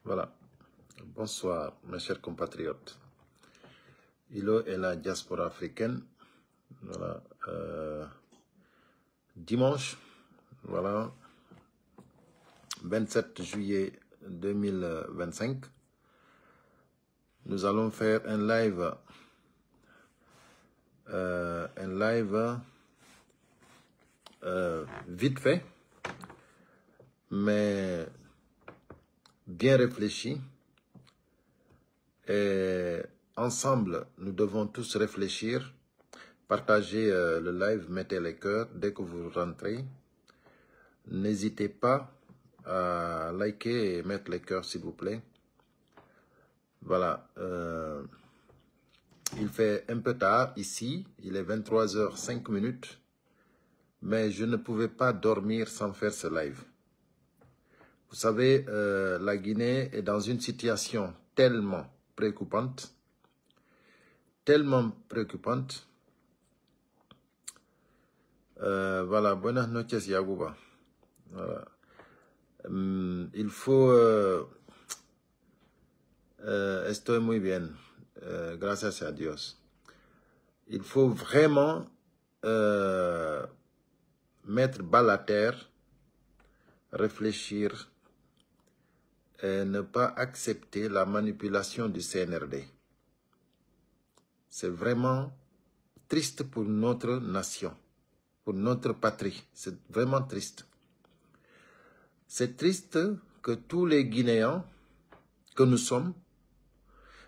Voilà. Bonsoir, mes chers compatriotes. Ilo et la diaspora africaine. Voilà. Dimanche, voilà, 27 juillet 2025, nous allons faire un live, vite fait, mais bien réfléchi. Et ensemble, nous devons tous réfléchir. Partagez le live, mettez les cœurs dès que vous rentrez. N'hésitez pas à liker et mettre les cœurs, s'il vous plaît. Voilà. Il fait un peu tard ici. Il est 23h05. Mais je ne pouvais pas dormir sans faire ce live. Vous savez, la Guinée est dans une situation tellement préoccupante. Voilà, buenas noches, Yagouba. Voilà. Il faut... estoy muy bien. Gracias a Dios. Il faut vraiment mettre balle à terre, réfléchir et ne pas accepter la manipulation du CNRD. C'est vraiment triste pour notre nation, pour notre patrie. C'est vraiment triste. C'est triste que tous les Guinéens que nous sommes,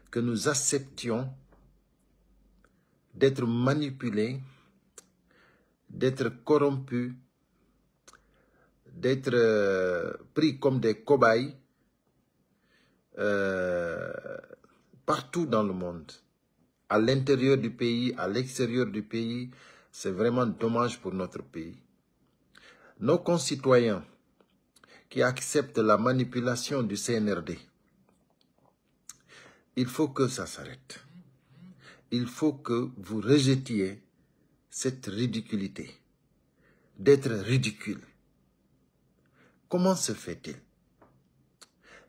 que nous acceptions d'être manipulés, d'être corrompus, d'être pris comme des cobayes partout dans le monde. À l'intérieur du pays, à l'extérieur du pays, c'est vraiment dommage pour notre pays. Nos concitoyens qui acceptent la manipulation du CNRD, il faut que ça s'arrête. Il faut que vous rejetiez cette ridiculité, d'être ridicule. Comment se fait-il?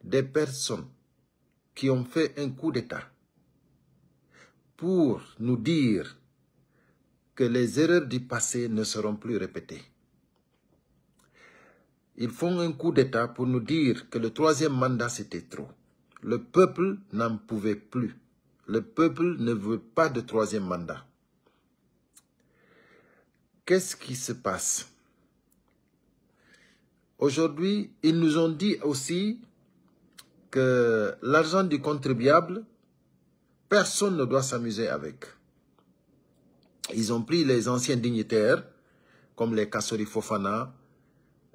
Des personnes qui ont fait un coup d'État pour nous dire que les erreurs du passé ne seront plus répétées. Ils font un coup d'État pour nous dire que le troisième mandat, c'était trop. Le peuple n'en pouvait plus. Le peuple ne veut pas de troisième mandat. Qu'est-ce qui se passe? Aujourd'hui, ils nous ont dit aussi que l'argent du contribuable, personne ne doit s'amuser avec. Ils ont pris les anciens dignitaires, comme les Kassori Fofana,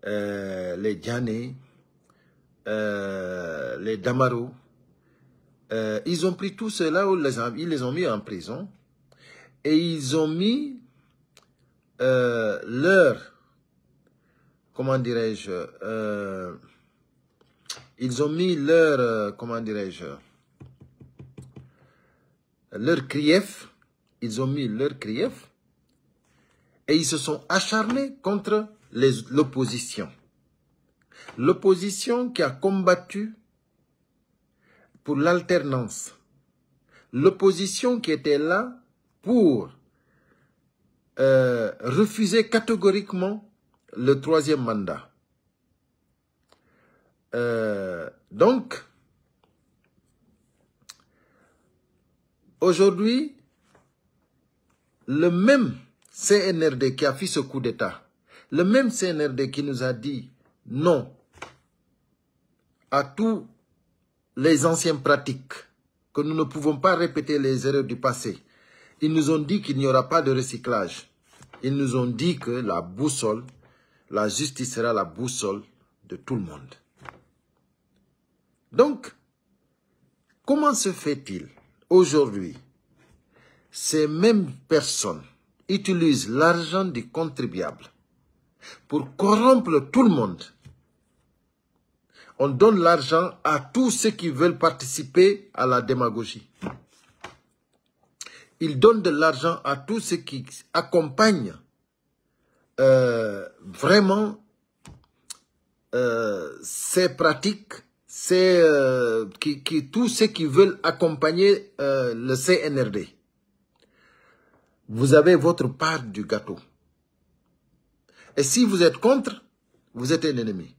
les Diané, les Damaro. Ils ont pris tout cela, ils les ont mis en prison. Et ils ont mis leur, comment dirais-je, ils ont mis leur, comment dirais-je, leur grief, ils ont mis leur grief et ils se sont acharnés contre l'opposition. L'opposition qui a combattu pour l'alternance. L'opposition qui était là pour refuser catégoriquement le troisième mandat. Donc, aujourd'hui, le même CNRD qui a fait ce coup d'État, le même CNRD qui nous a dit non à tous les anciennes pratiques, que nous ne pouvons pas répéter les erreurs du passé. Ils nous ont dit qu'il n'y aura pas de recyclage. Ils nous ont dit que la boussole, la justice sera la boussole de tout le monde. Donc, comment se fait-il aujourd'hui, ces mêmes personnes utilisent l'argent du contribuable pour corrompre tout le monde? On donne l'argent à tous ceux qui veulent participer à la démagogie. Ils donnent de l'argent à tous ceux qui accompagnent vraiment ces pratiques, c'est tous ceux qui veulent accompagner le CNRD. Vous avez votre part du gâteau. Et si vous êtes contre, vous êtes un ennemi.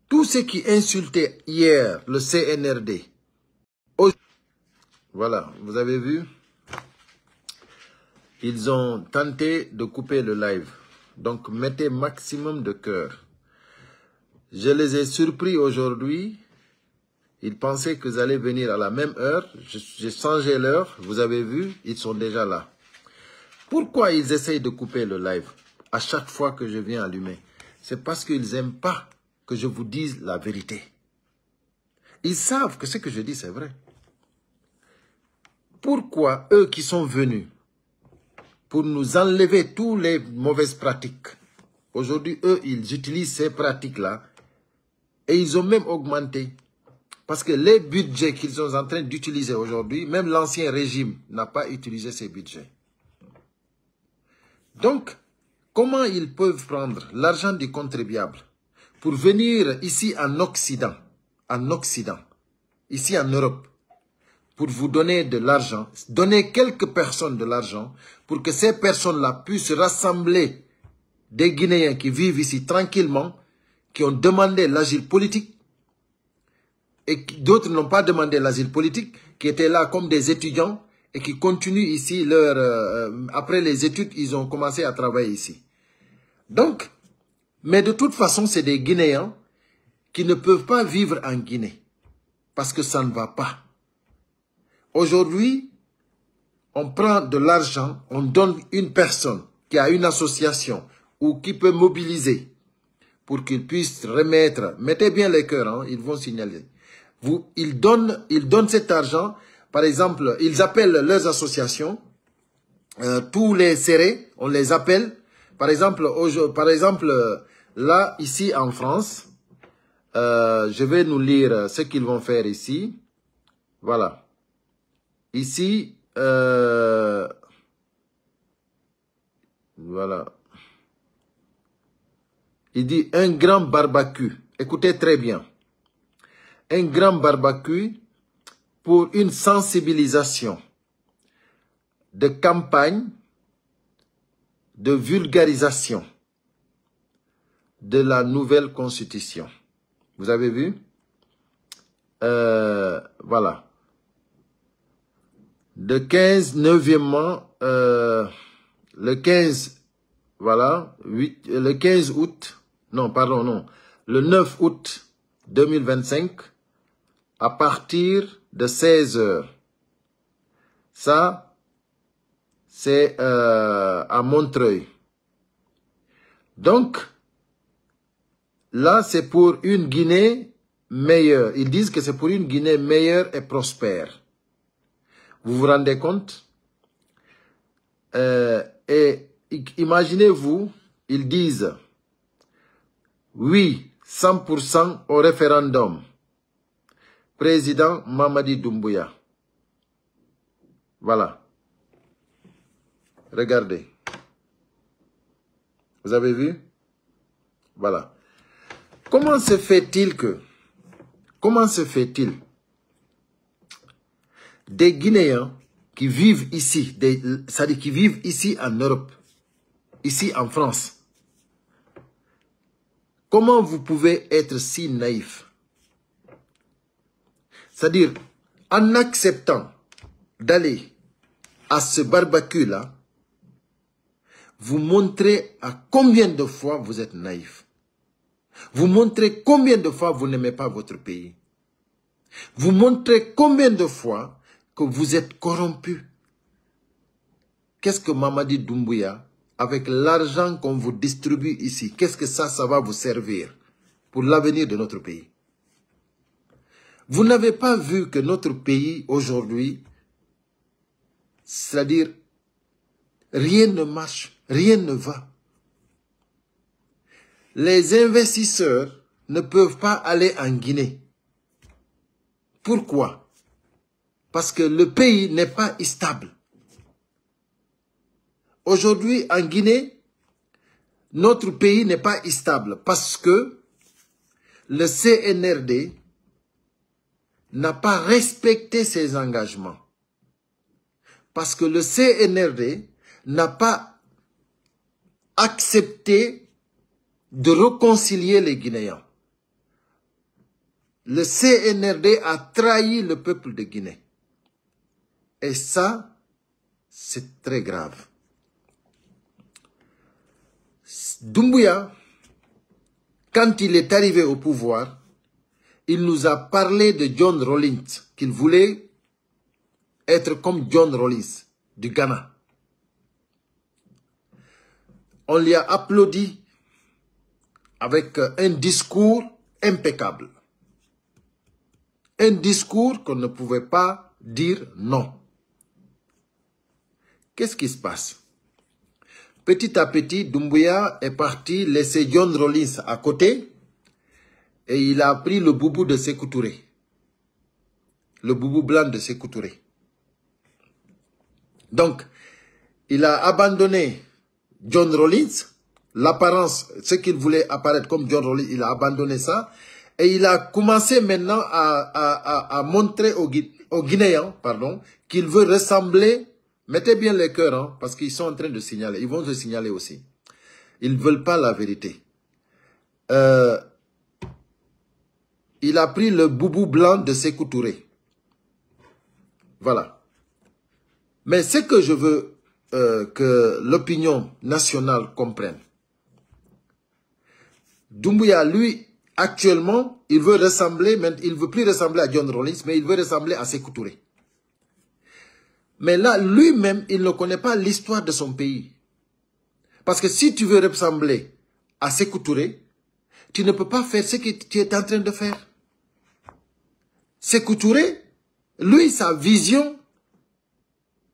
Tous ceux qui insultaient hier le CNRD, voilà, vous avez vu, ils ont tenté de couper le live. Donc, mettez maximum de cœur. Je les ai surpris aujourd'hui. Ils pensaient qu'ils allaient venir à la même heure. J'ai changé l'heure. Vous avez vu, ils sont déjà là. Pourquoi ils essayent de couper le live à chaque fois que je viens allumer? C'est parce qu'ils n'aiment pas que je vous dise la vérité. Ils savent que ce que je dis, c'est vrai. Pourquoi eux qui sont venus pour nous enlever toutes les mauvaises pratiques, aujourd'hui, eux, ils utilisent ces pratiques-là et ils ont même augmenté. Parce que les budgets qu'ils sont en train d'utiliser aujourd'hui, même l'ancien régime n'a pas utilisé ces budgets. Donc, comment ils peuvent prendre l'argent du contribuable pour venir ici en Occident, ici en Europe, pour vous donner de l'argent, donner quelques personnes de l'argent, pour que ces personnes-là puissent rassembler des Guinéens qui vivent ici tranquillement, qui ont demandé l'asile politique, et d'autres n'ont pas demandé l'asile politique, qui étaient là comme des étudiants, et qui continuent ici, après les études, ils ont commencé à travailler ici. Donc, mais de toute façon, c'est des Guinéens qui ne peuvent pas vivre en Guinée, parce que ça ne va pas. Aujourd'hui, on prend de l'argent, on donne une personne qui a une association ou qui peut mobiliser pour qu'il puisse remettre, mettez bien les cœurs, hein, ils vont signaler. Ils donnent cet argent, par exemple, ils appellent leurs associations, tous les serrés, on les appelle. Par exemple, là, ici en France, je vais nous lire ce qu'ils vont faire ici. Voilà. Ici, voilà. Il dit un grand barbecue. Écoutez très bien. Un grand barbecue pour une sensibilisation de campagne, de vulgarisation de la nouvelle constitution. Vous avez vu? Voilà. De 15, 9e, le 15, voilà, le 15 août, non, pardon, non, le 9 août 2025, à partir de 16 h. Ça, c'est à Montreuil. Donc, là, c'est pour une Guinée meilleure. Ils disent que c'est pour une Guinée meilleure et prospère. Vous vous rendez compte? Et imaginez-vous, ils disent oui, 100% au référendum. Président Mamadi Doumbouya. Voilà. Regardez. Vous avez vu? Voilà. Comment se fait-il des Guinéens qui vivent ici, c'est-à-dire qui vivent ici en Europe, ici en France, comment vous pouvez être si naïf? C'est-à-dire, en acceptant d'aller à ce barbecue-là, vous montrez à combien de fois vous êtes naïf. Vous montrez combien de fois vous n'aimez pas votre pays. Vous montrez combien de fois que vous êtes corrompu. Qu'est-ce que Mamadi Doumbouya, avec l'argent qu'on vous distribue ici, qu'est-ce que ça va vous servir pour l'avenir de notre pays? Vous n'avez pas vu que notre pays aujourd'hui, c'est-à-dire, rien ne marche, rien ne va. Les investisseurs ne peuvent pas aller en Guinée. Pourquoi? Parce que le pays n'est pas stable. Aujourd'hui, en Guinée, notre pays n'est pas stable parce que le CNRD n'a pas respecté ses engagements. Parce que le CNRD n'a pas accepté de réconcilier les Guinéens. Le CNRD a trahi le peuple de Guinée. Et ça, c'est très grave. Doumbouya, quand il est arrivé au pouvoir, il nous a parlé de John Rawlings, qu'il voulait être comme John Rawlings du Ghana. On lui a applaudi avec un discours impeccable. Un discours qu'on ne pouvait pas dire non. Qu'est-ce qui se passe? Petit à petit, Doumbouya est parti laisser John Rawlings à côté et il a pris le boubou de Sékou Touré. Le boubou blanc de Sékou Touré. Donc, il a abandonné John Rawlings, l'apparence, ce qu'il voulait apparaître comme John Rawlings, il a abandonné ça. Et il a commencé maintenant à montrer aux Guinéens qu'il veut ressembler, mettez bien les cœurs, hein, parce qu'ils sont en train de signaler, ils vont se signaler aussi. Ils ne veulent pas la vérité. Il a pris le boubou blanc de Sékou Touré. Voilà. Mais ce que je veux que l'opinion nationale comprenne, Doumbouya, lui, actuellement, il veut ressembler, il ne veut plus ressembler à John Rawlings, mais il veut ressembler à Sékou Touré. Mais là, lui-même, il ne connaît pas l'histoire de son pays. Parce que si tu veux ressembler à Sékou Touré, tu ne peux pas faire ce que tu es en train de faire. Sékou Touré, lui, sa vision,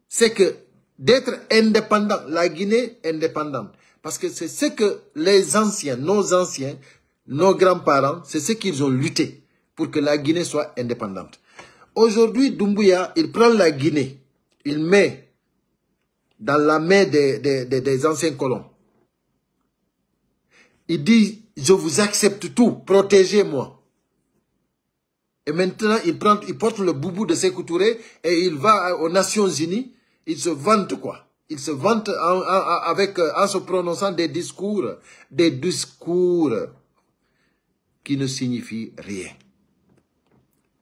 c'est que d'être indépendant, la Guinée indépendante. Parce que c'est ce que les anciens, nos grands-parents, c'est ce qu'ils ont lutté pour que la Guinée soit indépendante. Aujourd'hui, Doumbouya, il prend la Guinée, il met dans la main des anciens colons. Il dit, je vous accepte tout, protégez-moi. Et maintenant, il porte le boubou de Sékou Touré et il va aux Nations Unies. Il se vante quoi? Il se vante en se prononçant des discours qui ne signifient rien.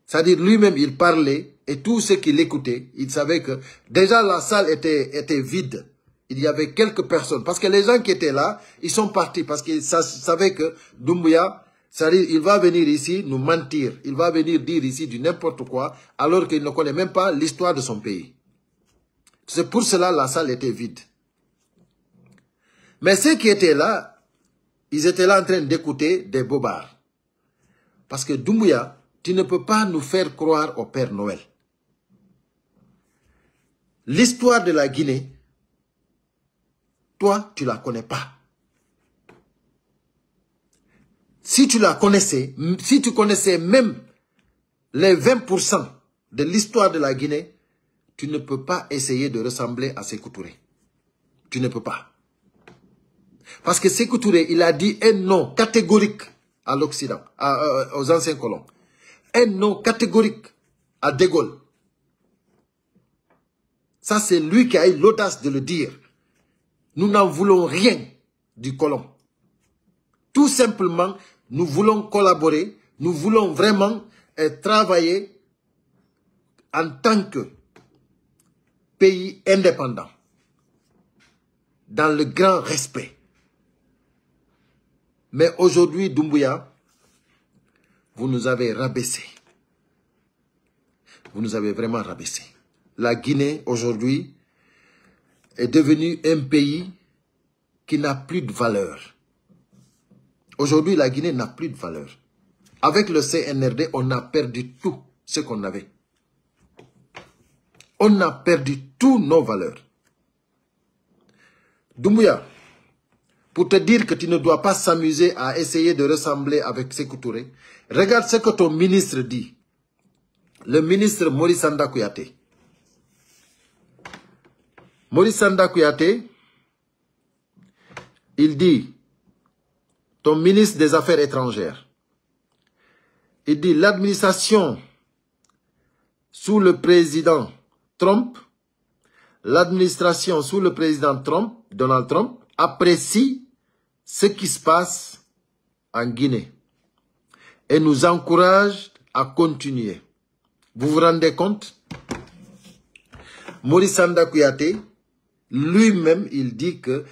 C'est-à-dire lui-même, il parlait et tout ce qu'il écoutait, il savait que déjà la salle était vide. Il y avait quelques personnes. Parce que les gens qui étaient là, ils sont partis parce qu'ils savaient que Doumbouya, c'est-à-dire, il va venir ici nous mentir. Il va venir dire ici du n'importe quoi, alors qu'il ne connaît même pas l'histoire de son pays. C'est pour cela que la salle était vide. Mais ceux qui étaient là, ils étaient là en train d'écouter des bobards. Parce que Doumbouya, tu ne peux pas nous faire croire au Père Noël. L'histoire de la Guinée, toi, tu ne la connais pas. Si tu la connaissais, si tu connaissais même les 20% de l'histoire de la Guinée, tu ne peux pas essayer de ressembler à Sékou Touré. Tu ne peux pas. Parce que Sékou Touré, il a dit un non catégorique à l'Occident, aux anciens colons. Un non catégorique à De Gaulle. Ça, c'est lui qui a eu l'audace de le dire. Nous n'en voulons rien du colon. Tout simplement, nous voulons collaborer, nous voulons vraiment travailler en tant que pays indépendant, dans le grand respect. Mais aujourd'hui, Doumbouya, vous nous avez rabaissé. Vous nous avez vraiment rabaissé. La Guinée, aujourd'hui, est devenue un pays qui n'a plus de valeur. Aujourd'hui, la Guinée n'a plus de valeur. Avec le CNRD, on a perdu tout ce qu'on avait. On a perdu toutes nos valeurs. Doumbouya, pour te dire que tu ne dois pas s'amuser à essayer de ressembler avec Sékou Touré, regarde ce que ton ministre dit. Le ministre Maurice Sanda Kouyaté. Maurice Sanda Kouyaté, il dit, ton ministre des Affaires étrangères, Il dit l'administration sous le président Trump, l'administration sous le président Trump, Donald Trump, apprécie ce qui se passe en Guinée et nous encourage à continuer. Vous vous rendez compte? Maurice Sanda Kouyaté, lui-même, il dit que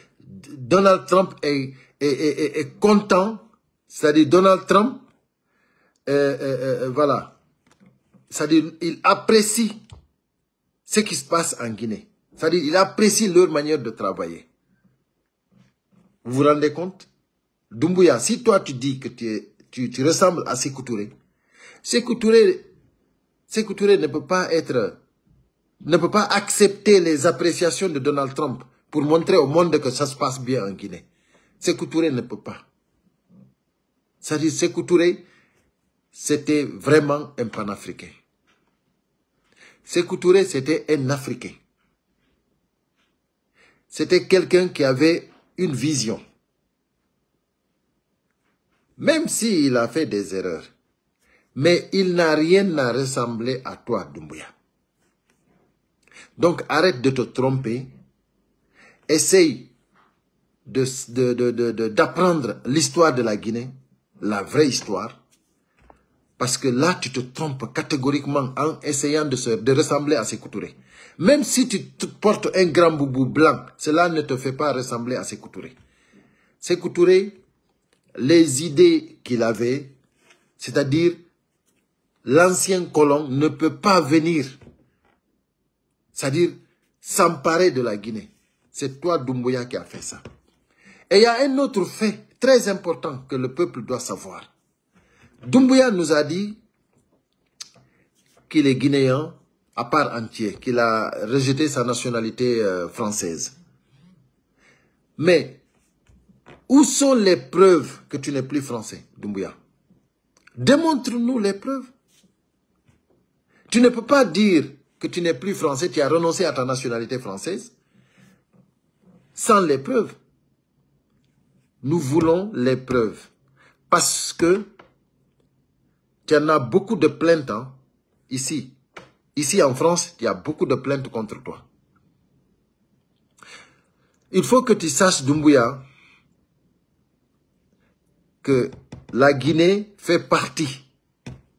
Donald Trump est content, c'est-à-dire Donald Trump, voilà, c'est-à-dire il apprécie ce qui se passe en Guinée. C'est-à-dire il apprécie leur manière de travailler. Vous vous rendez compte? Doumbouya, si toi tu dis que tu ressembles à Sékou Touré, Sékou Touré ne peut pas accepter les appréciations de Donald Trump pour montrer au monde que ça se passe bien en Guinée. Sékou Touré ne peut pas. C'est-à-dire Sékou Touré, c'était vraiment un panafricain. Sékou Touré, c'était un Africain. C'était quelqu'un qui avait une vision. Même s'il a fait des erreurs. Mais il n'a rien à ressembler à toi, Doumbouya. Donc arrête de te tromper. Essaye d'apprendre l'histoire de la Guinée, la vraie histoire. Parce que là, tu te trompes catégoriquement en essayant de ressembler à Sékou Touré. Même si tu portes un grand boubou blanc, cela ne te fait pas ressembler à Sékou Touré. Sékou Touré, les idées qu'il avait, c'est-à-dire l'ancien colon ne peut pas venir, c'est-à-dire s'emparer de la Guinée. C'est toi, Doumbouya, qui a fait ça. Et il y a un autre fait très important que le peuple doit savoir. Doumbouya nous a dit qu'il est guinéen à part entière, qu'il a rejeté sa nationalité française. Mais où sont les preuves que tu n'es plus français, Doumbouya? Démontre-nous les preuves. Tu ne peux pas dire que tu n'es plus français, tu as renoncé à ta nationalité française, sans les preuves. Nous voulons les preuves. Parce que tu en as beaucoup de plaintes ici. Ici en France, il y a beaucoup de plaintes contre toi. Il faut que tu saches, Doumbouya, que la Guinée fait partie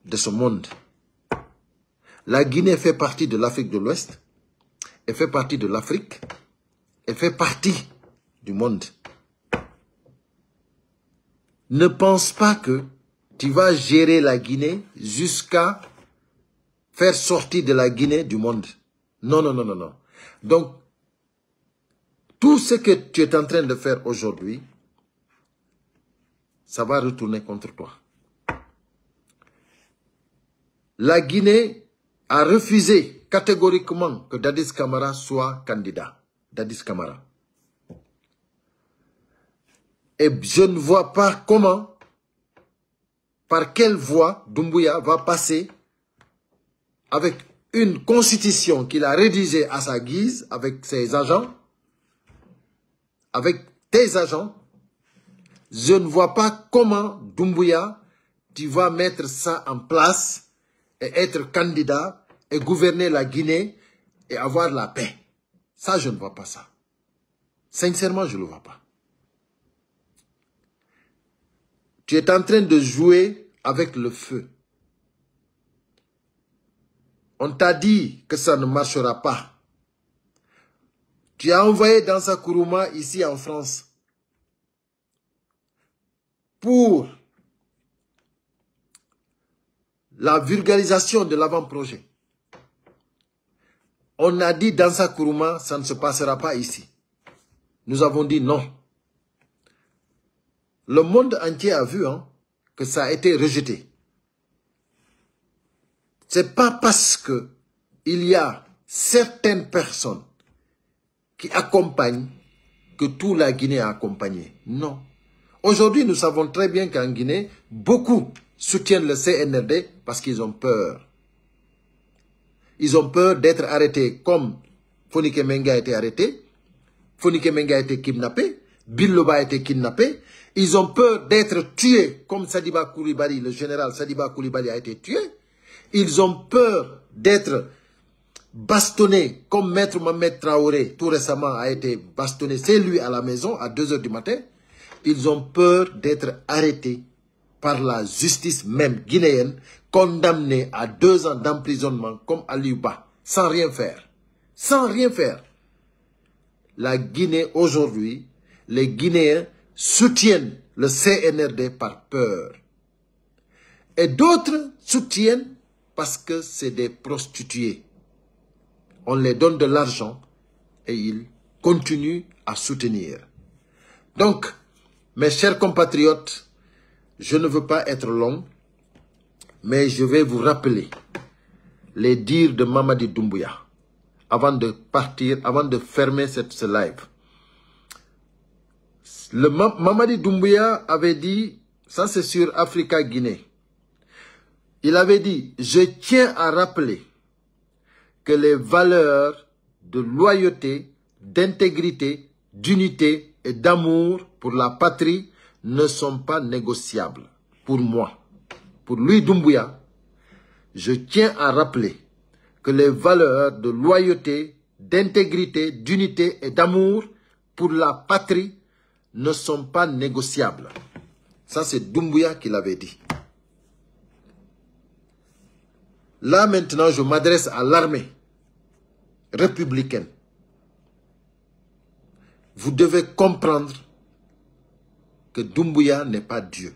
de ce monde. La Guinée fait partie de l'Afrique de l'Ouest, elle fait partie de l'Afrique, elle fait partie du monde. Ne pense pas que tu vas gérer la Guinée jusqu'à faire sortir de la Guinée du monde. Non, non, non, non, non. Donc, tout ce que tu es en train de faire aujourd'hui, ça va retourner contre toi. La Guinée a refusé catégoriquement que Dadis Camara soit candidat. Dadis Camara. Et je ne vois pas comment, par quelle voie Doumbouya va passer avec une constitution qu'il a rédigée à sa guise, avec ses agents, avec tes agents. Je ne vois pas comment, Doumbouya, tu vas mettre ça en place et être candidat et gouverner la Guinée et avoir la paix. Ça, je ne vois pas ça. Sincèrement, je ne le vois pas. Tu es en train de jouer avec le feu. On t'a dit que ça ne marchera pas. Tu as envoyé Dansa Kourouma ici en France pour la vulgarisation de l'avant-projet. On a dit Dansa Kourouma, ça ne se passera pas ici. Nous avons dit non. Le monde entier a vu que ça a été rejeté. C'est pas parce que il y a certaines personnes qui accompagnent que toute la Guinée a accompagné. Non. Aujourd'hui, nous savons très bien qu'en Guinée, beaucoup soutiennent le CNRD parce qu'ils ont peur. Ils ont peur d'être arrêtés comme Fonike Menga a été arrêté, Fonike Menga a été kidnappé, Bill Loba a été kidnappé. Ils ont peur d'être tués, comme Sadiba Coulibaly, le général Sadiba Coulibaly a été tué. Ils ont peur d'être bastonnés, comme Maître Mohamed Traoré, tout récemment, a été bastonné, c'est lui à la maison, à 2 h du matin. Ils ont peur d'être arrêtés par la justice même guinéenne, condamnés à 2 ans d'emprisonnement, comme Aliou Ba, sans rien faire. Sans rien faire. La Guinée, aujourd'hui, les Guinéens soutiennent le CNRD par peur. Et d'autres soutiennent parce que c'est des prostituées. On les donne de l'argent et ils continuent à soutenir. Donc, mes chers compatriotes, je ne veux pas être long, mais je vais vous rappeler les dires de Mamadi Doumbouya avant de partir, avant de fermer ce live. Mamadi Doumbouya avait dit, ça c'est sur Africa Guinée, il avait dit, je tiens à rappeler que les valeurs de loyauté, d'intégrité, d'unité et d'amour pour la patrie ne sont pas négociables pour moi. Pour lui, Doumbouya, je tiens à rappeler que les valeurs de loyauté, d'intégrité, d'unité et d'amour pour la patrie ne sont pas négociables. Ça, c'est Doumbouya qui l'avait dit. Là, maintenant, je m'adresse à l'armée républicaine. Vous devez comprendre que Doumbouya n'est pas Dieu.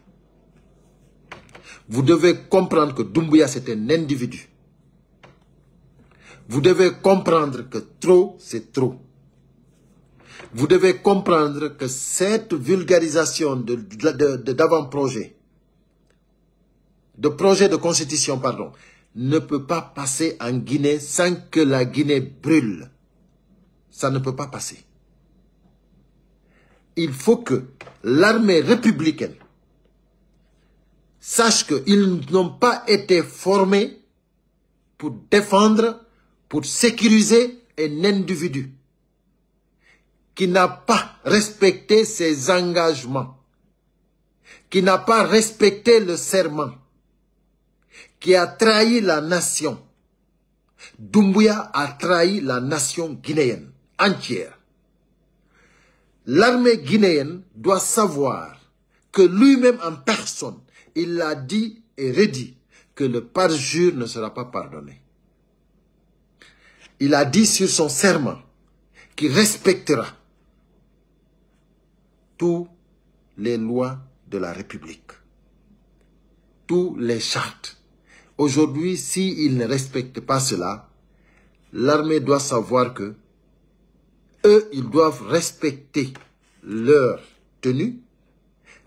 Vous devez comprendre que Doumbouya, c'est un individu. Vous devez comprendre que trop, c'est trop. Vous devez comprendre que cette vulgarisation d'avant-projet, de projet de constitution, pardon, ne peut pas passer en Guinée sans que la Guinée brûle. Ça ne peut pas passer. Il faut que l'armée républicaine sache qu'ils n'ont pas été formés pour défendre, pour sécuriser un individu qui n'a pas respecté ses engagements, qui n'a pas respecté le serment, qui a trahi la nation. Doumbouya a trahi la nation guinéenne entière. L'armée guinéenne doit savoir que lui-même en personne, il a dit et redit que le parjure ne sera pas pardonné. Il a dit sur son serment qu'il respectera toutes les lois de la République, toutes les chartes. Aujourd'hui, s'il ne respecte pas cela, l'armée doit savoir que eux, ils doivent respecter leur tenue,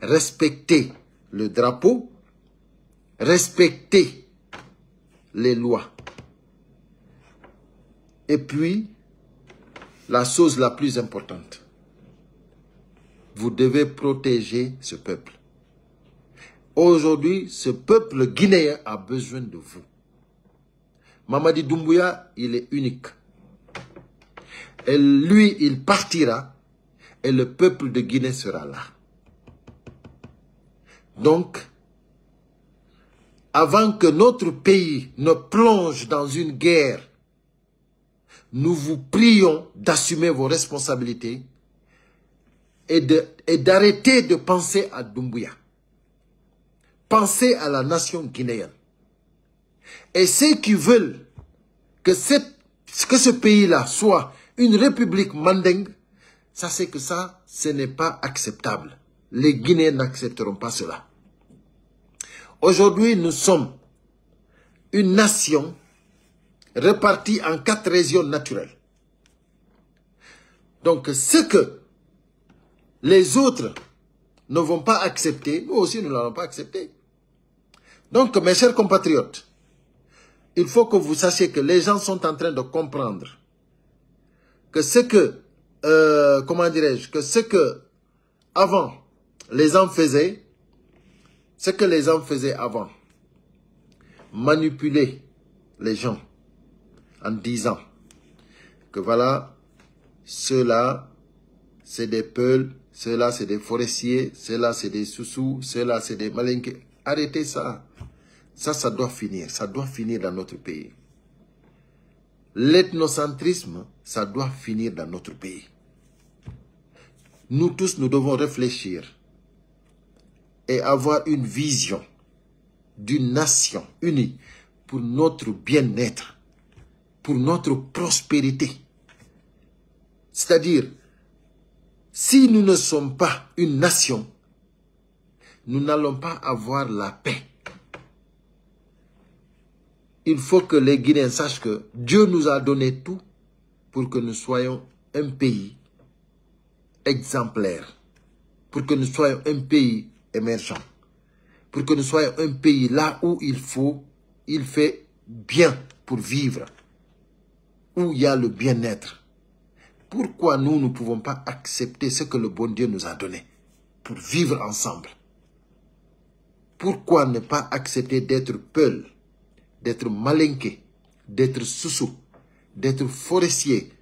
respecter le drapeau, respecter les lois. Et puis, la chose la plus importante, vous devez protéger ce peuple. Aujourd'hui, ce peuple guinéen a besoin de vous. Mamadi Doumbouya, il est unique. Et lui, il partira et le peuple de Guinée sera là. Donc, avant que notre pays ne plonge dans une guerre, nous vous prions d'assumer vos responsabilités et d'arrêter de penser à Doumbouya. Pensez à la nation guinéenne. Et ceux qui veulent que ce pays-là soit une république mandingue, ça c'est que ça, ce n'est pas acceptable. Les Guinéens n'accepteront pas cela. Aujourd'hui, nous sommes une nation répartie en 4 régions naturelles. Donc, ce que les autres ne vont pas accepter, nous aussi, nous ne l'allons pas accepter. Donc, mes chers compatriotes, il faut que vous sachiez que les gens sont en train de comprendre que ce que, comment dirais-je, que ce que avant les hommes faisaient, ce que les hommes faisaient avant, manipuler les gens en disant que voilà, ceux-là, c'est des peuples ceux-là c'est des forestiers, ceux-là c'est des Soussous, ceux-là c'est des Malinké. Arrêtez ça. Ça doit finir. Ça doit finir dans notre pays. L'ethnocentrisme, ça doit finir dans notre pays. Nous tous, nous devons réfléchir et avoir une vision d'une nation unie pour notre bien-être, pour notre prospérité. C'est-à-dire, si nous ne sommes pas une nation, nous n'allons pas avoir la paix. Il faut que les Guinéens sachent que Dieu nous a donné tout pour que nous soyons un pays exemplaire, pour que nous soyons un pays émergent, pour que nous soyons un pays là où il fait bien pour vivre, où il y a le bien-être. Pourquoi nous ne pouvons pas accepter ce que le bon Dieu nous a donné pour vivre ensemble? Pourquoi ne pas accepter d'être Peul, d'être Malinké, d'être Soussou, d'être forestier,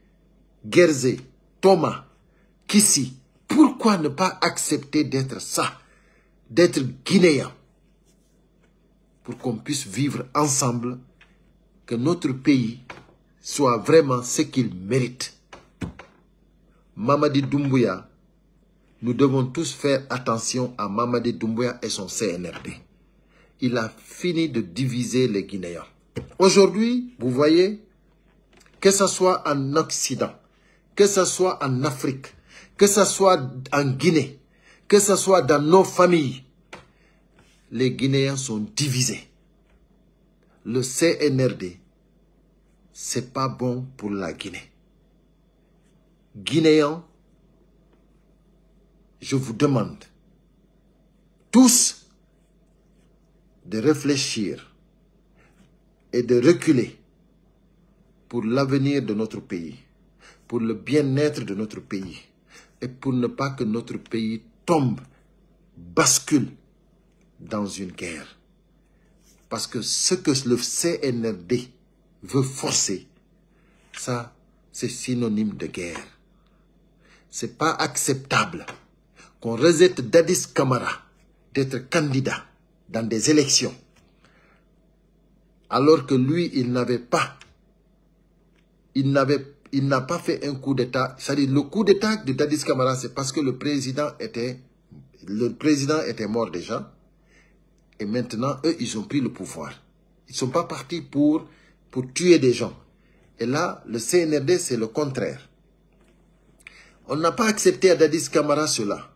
Guérzé, Thomas, Kissi? Pourquoi ne pas accepter d'être ça, d'être Guinéen, pour qu'on puisse vivre ensemble, que notre pays soit vraiment ce qu'il mérite? Mamadi Doumbouya, nous devons tous faire attention à Mamadi Doumbouya et son CNRD. Il a fini de diviser les Guinéens. Aujourd'hui, vous voyez, que ce soit en Occident, que ce soit en Afrique, que ce soit en Guinée, que ce soit dans nos familles, les Guinéens sont divisés. Le CNRD, c'est pas bon pour la Guinée. Guinéens, je vous demande tous de réfléchir et de reculer pour l'avenir de notre pays, pour le bien-être de notre pays et pour ne pas que notre pays tombe, bascule dans une guerre. Parce que ce que le CNRD veut forcer, ça, c'est synonyme de guerre. C'est pas acceptable qu'on rejette Dadis Camara d'être candidat dans des élections, alors que lui, il n'a pas fait un coup d'État. C'est-à-dire, le coup d'État de Dadis Camara, c'est parce que le président était mort déjà. Et maintenant, eux, ils ont pris le pouvoir. Ils ne sont pas partis pour tuer des gens. Et là, le CNRD, c'est le contraire. On n'a pas accepté à Dadis Camara cela.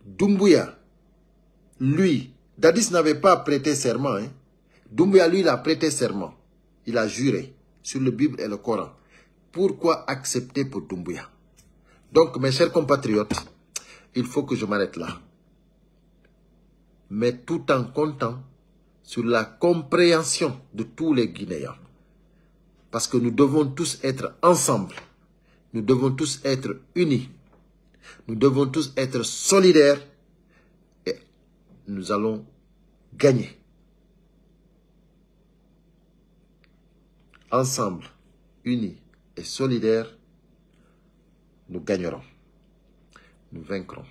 Doumbouya, lui, Dadis n'avait pas prêté serment. Hein. Doumbouya, lui, il a prêté serment. Il a juré sur le Bible et le Coran. Pourquoi accepter pour Doumbouya? Donc, mes chers compatriotes, il faut que je m'arrête là. Mais tout en comptant sur la compréhension de tous les Guinéens. Parce que nous devons tous être ensemble. Nous devons tous être unis. Nous devons tous être solidaires. Et nous allons gagner. Ensemble, unis et solidaires, nous gagnerons. Nous vaincrons.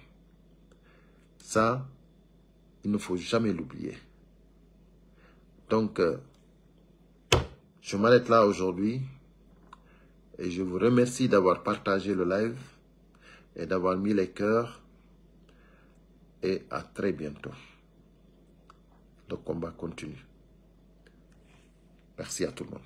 Ça, il ne faut jamais l'oublier. Donc, je m'arrête là aujourd'hui. Et je vous remercie d'avoir partagé le live et d'avoir mis les cœurs. Et à très bientôt. Le combat continue. Merci à tout le monde.